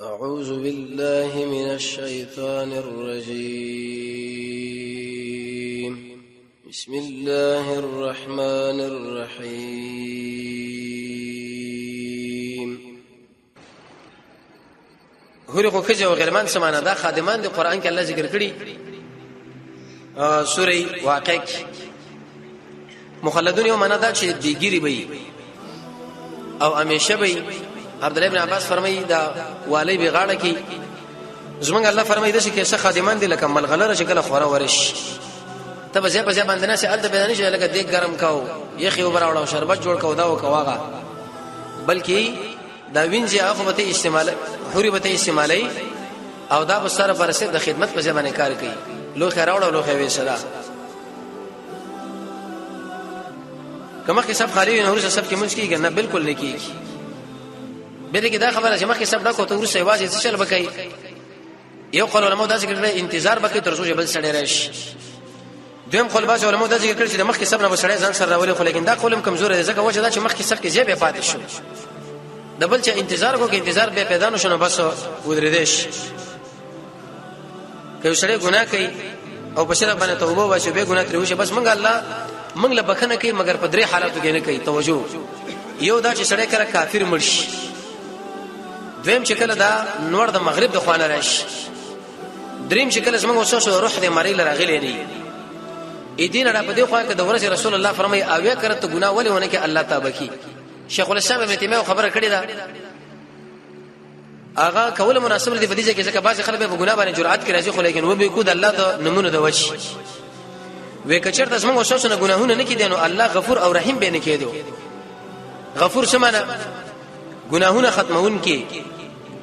أعوذ بالله من الشيطان الرجيم. بسم الله الرحمن الرحيم. هوري خو کجه او غلمان سمانه دا خادمان دی قران کې الله ذکر کړي. سوره واقع مخلدون یو معنا دا چې دیګری وي او همیشه وي. عبد الله ابن عباس فرمایي دا والی به غاړه کې زمونږ الله فرمایي د چې خادمان دي لکه ملغلره چې کله خوره ورش ته به ځای په ځای باندې نه سي الته به نه شي لکه دیګ ګرم کاو یخي وبراوړو شربت جوړ کاو دا وکواغه بلکې دا وینځي هغه به استعمال حوري به استعمالي او دا به سره پرسه د خدمت په ځای باندې کار کوي لو خراوړو لو خوي سره کما کې سب خالي نه ورسره سب کې منځ کېږي نه بالکل نه کېږي. به دې دا خبره چې مخکې سب ډکو ته ورسې واځي څه چل بکای یو قول علماء دا ذکر کړی انتظار بکې تر څو بل سړی راشي. دویم قول باز علماء دا ذکر کړی چې مخکې سب نه سړی ځان سره راولي خو لیکن دا قولم کمزور دی ځکه وجه دا چې مخکې سب کې زیبه پاتې شو د بل چې انتظار کو کې انتظار به پیدا نشو بس ودریدش که سړی ګناه کوي او په شرع باندې توبه واسي به ګناه تروي بس مونږ الله مونږ له بخنه کوي مگر په درې حالاتو کې نه کوي توجه. یو دا چې سړی کړه کافر مرشي. دویم چې کله دا نور د مغرب د خوانه راشي. دریم چې کله زموږ وسوسه روح دې مری لراغلی نه ای دین را په دې خوا کې د ورسې رسول الله فرمایي اویا کرت ګناه ولې ونه کې الله تابه کی. شیخ الاسلام ابن تیمیه خبره کړې ده اغا کول مناسب دي په دې کې ځکه بعض خلک په ګناه باندې جرأت کوي راځي خو لیکن و به کو د الله د نمونه د وجه وې کچر د زموږ وسوسه نه ګناهونه نه کیدنو الله غفور او رحیم به نه کیدو. غفور سمانه ګناهونه ختمون کې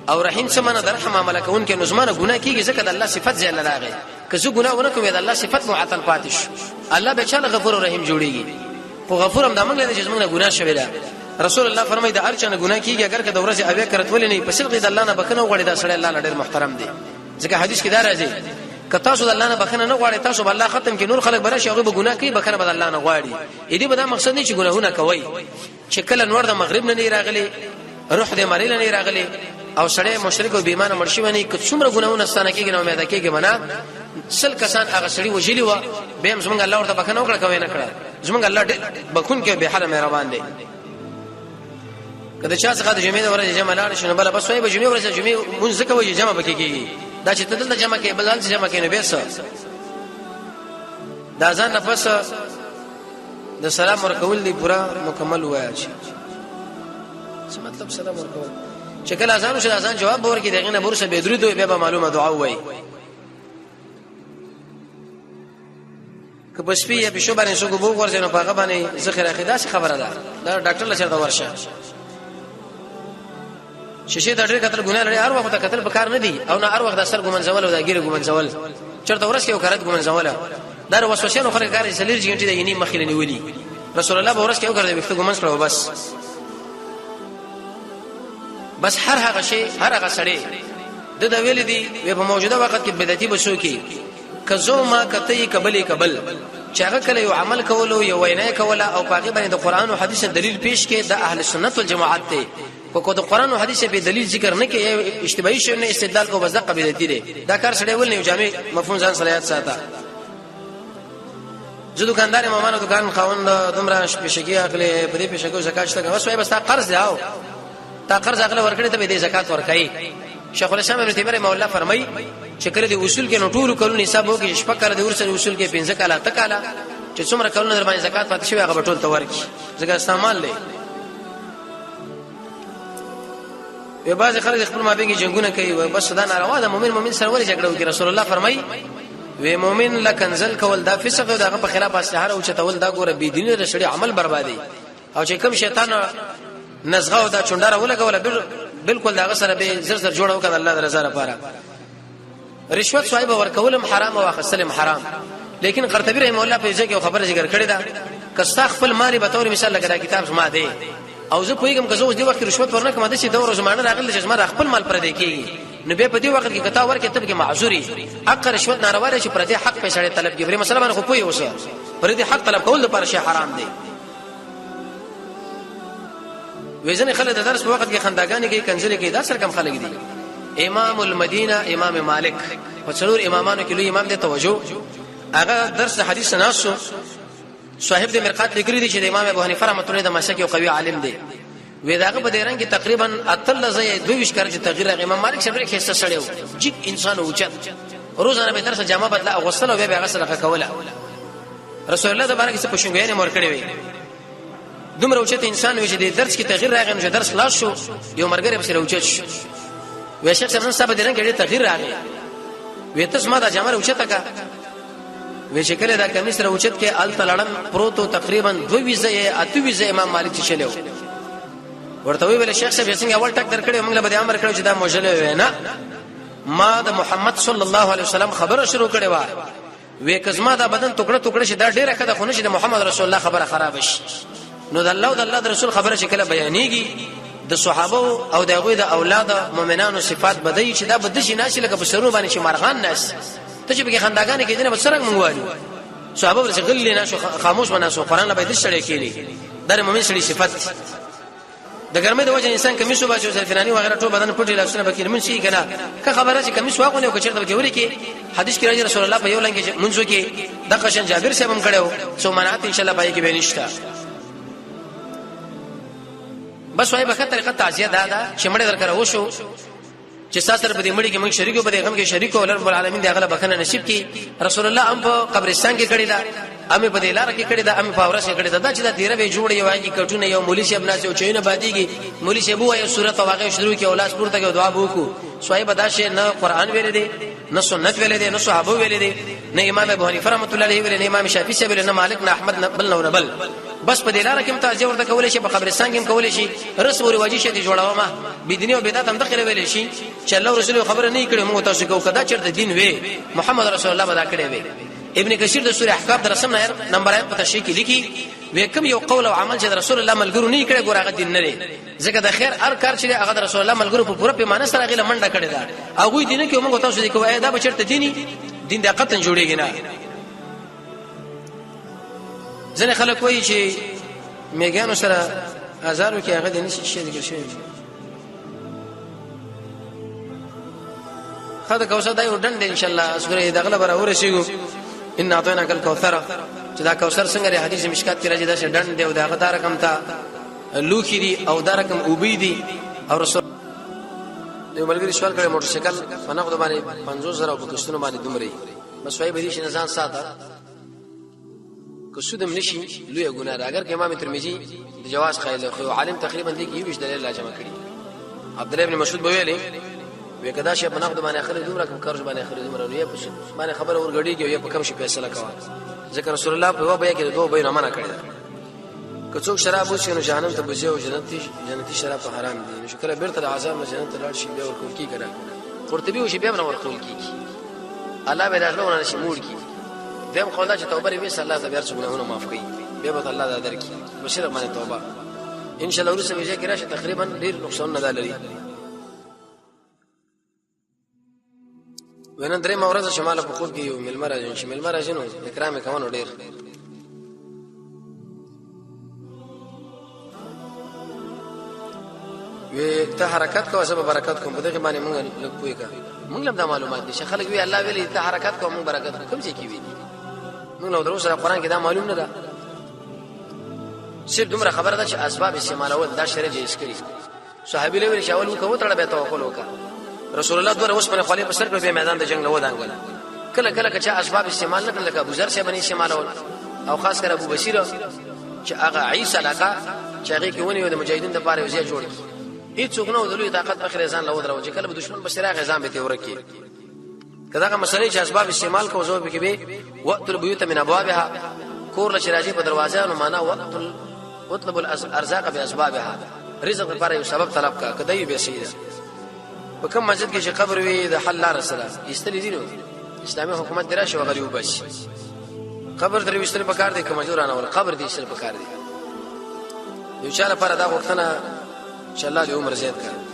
او رحیم سمانه درحم عمل کوون کې نظمانه ګناه کیږي ځکه د الله صفت زې الله راغی که زه ګناهونه کوم د الله صفت معطل پاتش الله به چاله غفور او رحیم جوړيږي. خو غفور هم د موږ له چې موږ ګناه شوی ده. رسول الله فرمایي د ارچنه ګناه کیږي اگر که د ورځې اویا کرت ولې نه پسل غي د الله نه بکنه وغړي دا سړی الله ډېر محترم دی ځکه حدیث کې دا راځي که تاسو د الله نه بکنه نه غواړئ تاسو به الله ختم کې نور خلک براشي هغه به ګناه کوي بکنه به الله نه غواړي. دې به دا مقصد نه چې ګناهونه کوي چې کله نور د مغرب نه راغلي روح دې مریل نه راغلي او سړی مشرک او بیمانه مرشي باندې که څومره ګناهونه ستانه کېږي نو امید کېږي منا سل کسان هغه سړی وجلی و به هم زمونږ الله ورته بکنه وکړه کوي نه کړه زمونږ الله بكون کې به حال مهربان دی. کله چې څنګه د جمعې ورځ جمع لاړ شنو بل بس وای به جمعې ورځ جمعې مونږ ځکه وایي جمع بکېږي دا چې تدل جمع کې بل ځل جمع کې نه بیس دا ځان نفس د سلام ورکول دی پورا مکمل وایي څه مطلب سلام ورکول چې کله اذان شو اذان جواب ورکړي دغه نه برسه به درود به معلومه دعا وایي که بس پی په شو باندې شو کو ورځ نه پاګه باندې ذخیره خدای خبره ده دا ډاکټر لچر دا ورشه شیشه د ډېر قتل ګناه لري هر وخت قتل په کار نه دی او نه هر وخت د سر ګمن زول او د ګیره ګمن زول چرته ورس کې وکړت ګمن زول دا وسوسه نو خلک کار سلیل جنټي د یني مخې نیولي رسول الله ورس کې وکړ د وخت ګمن کړو بس هر هغه شی هر هغه سړی د ویل دی په موجوده وخت کې بدعتي بشو کې کزو ما کته قبل چې هغه کله یو عمل کولو یو وینا کوله او پاګه باندې د قران او حدیث دلیل پیش کې د اهل سنت والجماعت ته کو د قران او حدیث په دلیل ذکر نه کې اشتباهي شی نه استدلال کو بس د قبیلتی دی دا کار سړی ول نه جامع مفهوم ځان صلاحیت ساته. زه دکاندار مامانو دکان خاوند دومره پېشګي اخلي په دې پېشګو زکات شته وسوي بس تا قرض دیاو تا قرض اخلي ورکړې ته به دې زکات ورکړي. شیخ الاسلام ابن تیمیه مولا فرمای چې کله د اصول کې نټول کلو نصاب وکړي شپه کله د ورسره اصول کې 15 کاله تکاله چې څومره کلو در باندې زکات پاتې شوی هغه ټول ته ورکړي زکات استعمال لې. په بعض خلک خپل مابین جنگونه کوي بس دا ناروا ده. مؤمن سره ولې جګړه وکړي رسول الله فرمای و مؤمن لکنزل کول دا فسق دغه په خلاف استهاره او چتول دا ګوره بی دیني رشړي عمل بربادي او چې کوم شیطان نزغه او دا چونډاره ولګول بالکل دا سره به زر جوړو کړه الله رضا لپاره. رشوت صاحب ورکولم حرام او اخصلم حرام لیکن قرطبی رحم الله په ځکه خبره ذکر کړی دا کستا خپل مالی به تور مثال لګا کتاب سما دی او زه پویګم که زه اوس دی وخت رشوت ورنکم د شي دور زمانه راغلی چې زما خپل مال پر دی کیږي نو به په دې وخت کې کتا ورکه تب کې معذوري حق رشوت ناروا لري چې پر دې حق په سړی طلب کوي مثلا باندې خو پوي اوسه پر دې حق طلب کول د پر شي حرام دی. وېزنه خلک د درس په وخت کې خنداګانې کې کنځلې کې دا سر کم خلک دي امام المدینه امام مالک په څلور امامانو کې لوی امام دی توجه هغه درس حدیث ناسو صاحب د مرقات لیکلي دي چې د امام ابو حنیفه رحمۃ اللہ د مسلک یو قوي عالم دی وې داغه په دیران کې تقریبا اتل زې 22 کړه چې تغییر امام مالک شبره کې حصہ سړیو جګ انسان اوچت روزانه به درس جامه بدله او غسل او به غسل کوله رسول الله د باندې څه پښونګې نه مور کړی وي دومره اوچت انسان وي چې د درس کې تغییر راغی نو درس خلاص شو یو مرګره به سره اوچت شو وې شخص نن سبا دیران کې تغییر راغی وې تاسو ما دا جامه اوچته کا وې چې کله دا کمیس را اوچت کې ال تلړن پروتو تقریبا 22 امام مالک چې چلو ورته ویل شیخ صاحب څنګه اول ټک درکړې موږ له بده امر کړو چې دا موجله وي نه ما د محمد صلی الله علیه وسلم خبره شروع کړې و وې کزما دا بدن ټوکړه ټوکړه شي دا ډیره کده خونه شي د محمد رسول الله خبره خراب شي نو د الله او د الله رسول خبره شکل بیانېږي د صحابه او دغه د اولاد مؤمنانو صفات بدای چې دا بد شي ناشي لکه په سرونو باندې چې مارغان ناس ته چې به خنداګانې کې دنه بسرنګ مونږوالو صحابه ورڅ غلې ناشو خاموش بناسو قران به د شړې کېلي د مؤمن سړي صفات د ګرمه د وجه انسان کمیسو باچو سلفنانی وغیرہ ټول بدن پټي لاسونه بکې من شي کنه که خبره چې کمیس واغونه او کچرته بګوري کې حدیث کې راځي رسول الله په یو لنګ کې منځو کې د قشن جابر صاحب هم کړو سو منعت ان شاء الله پای کې به نشتا بس وای په طریقه تعزیه دا چې مړ درکره وشو چې ساسر په دې مړي کې موږ شریکو په دې غم کې شریکو ولر رب العالمین دې هغه بخنه نصیب کړي رسول الله هم په قبرستان کې کړی دا امه په دې لار کې کړی دا امه په اورس کې کړی دا چې دا تیرې به جوړ یو واجی کټونه یو مولوی صاحب ناس یو چینه بادیږي مولوی صاحب وایي سورته واقع شروع کې اولاد پورته کې دعا وکړو صایب داشه نه قران ویل دي نه سنت ویل دي نه صحابه ویل دي نه امام ابو حنیفه رحمۃ اللہ علیہ ویل نه امام شافعی صاحب ویل نه مالک نه احمد نه بل نه بل بس په دې لار کې متاجه ورته کولې شي په قبرستان کې کولې شي رسم او رواجی شي جوړاوه ما بيدینی او بدعت هم داخله ویلې شي چې الله رسول خبر نه کړي موږ تاسو کو کدا چرته دین وې محمد رسول الله بدا کړي وې ابن کثیر د سوره احقاف در رسم نمبر 1 په تشریح کې لیکي وکم یو قول او عمل چې رسول الله ملګرو نه کړي ګورغه دین نه لري ځکه د خیر هر کار چې هغه رسول الله ملګرو په پوره پیمانه سره غیله منډه کړي دا هغه دین کې موږ تاسو دې کوی دا به چرته دین د قطن جوړیږي نه ځنه خلک وایي چې میګانو سره هزارو کې هغه د نشي شي ذکر شوی خدای کوثر دای وډن ان شاء الله اسره دغله بر اورشيګو ان اعطینا کل کوثر چې دا کوثر څنګه ری حدیث مشکات کې راځي دا ډن دی او دا غدا رقم تا لوخي دي او دا رقم اوبیدي او رسول یو ملګری سوال کړي موټر سایکل فنغد باندې 50000 په کښتونو باندې دومره بس وای به دي چې نزان ساته کسودم نشي لوی ګناه اگر که امام ترمذی د جواز قائل خو عالم تقریبا دي کې 20 دلیل راجمع کړي عبد الله ابن مسعود بویلی وکدا شی بنغد باندې اخر دومره کوم قرض باندې اخر دومره نو یې پښه باندې خبر ورګړيږي یو په کم شي فیصله کوي ذکر رسول الله په وبیا کې دوه بینه منع کړی که څوک شراب وڅښي نو جهنم ته بوزي او جنتی شراب په حرام دي نو شکر بیرته عذاب نه جنت لاړ شي بیا ورکول کی کړه قرطبي وشي بیا ورکول کی الله به داخلونه نشي موړ کی دیم قولا چې توبه لري وس الله تعالی ګناهونه معاف کوي بیا به الله تعالی درکې بشیر باندې توبه ان شاء الله ورسې وجه کې راشه تقریبا ډیر نقصان نه لري ونن درې مورزه شماله په خوب کې یو ملمر راځي چې ملمر راځي نو اکرام کوي ډیر وی ته حرکت کوه سبب برکت کوم په دغه باندې مونږ لږ پوي کا مونږ لم دا معلومات دي خلک وی الله ویلي ته حرکت کوه مونږ برکت کوم څه کی وی مونږ نو درو سره قران کې دا معلوم نه ده صرف دومره خبره ده چې اسباب استعمالول دا شرع جایز کړي صحابي له ویل شاول کوو تړه به توکل وکړه رسول الله دوه اوس په خالي په سر په میدان د جنگ له ودانګل کله کله چې اسباب استعمال نه کړل لکه ابو ذر شه باندې استعمالول او خاص کر ابو بصیر چې هغه عیسی علاقه چې هغه کې ونی و د مجاهدین لپاره وزیر جوړ کړي هیڅ څوک نو د لوی طاقت اخر ځان له ودرو چې کله دشمن بشرا غزان به ته ورکی کدا مسلې چې اسباب استعمال کو زو به کې به وقت البيوت من ابوابها کور له شراجي په دروازه نو معنا وقت اطلب الارزاق باسبابها رزق لپاره یو سبب طلب کا کدی به سیده په کوم مسجد کې چې قبر وي د حل رسول استلی دي نو اسلامي حکومت دراشه وغلیو بس قبر درې وستل پکار دي کوم جوړانه ول قبر دي استل پکار دي یو چا لپاره دا وختنه ان شاء الله له عمر زیات کړ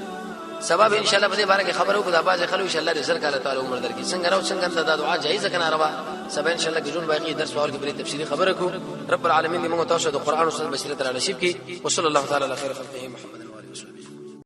سبب ان شاء الله په دې باره کې خبرو کو د باز خلک ان شاء الله رزق الله تعالی عمر درکې څنګه راو څنګه دا دعا جایز کنه روا سبا ان شاء الله جون باقي درس اور کې بری تفصیلی خبره کو رب العالمین دې موږ تاسو د قران او سنت بصیرت را نصیب کړي وصلی الله تعالی علی خیر خلقه محمد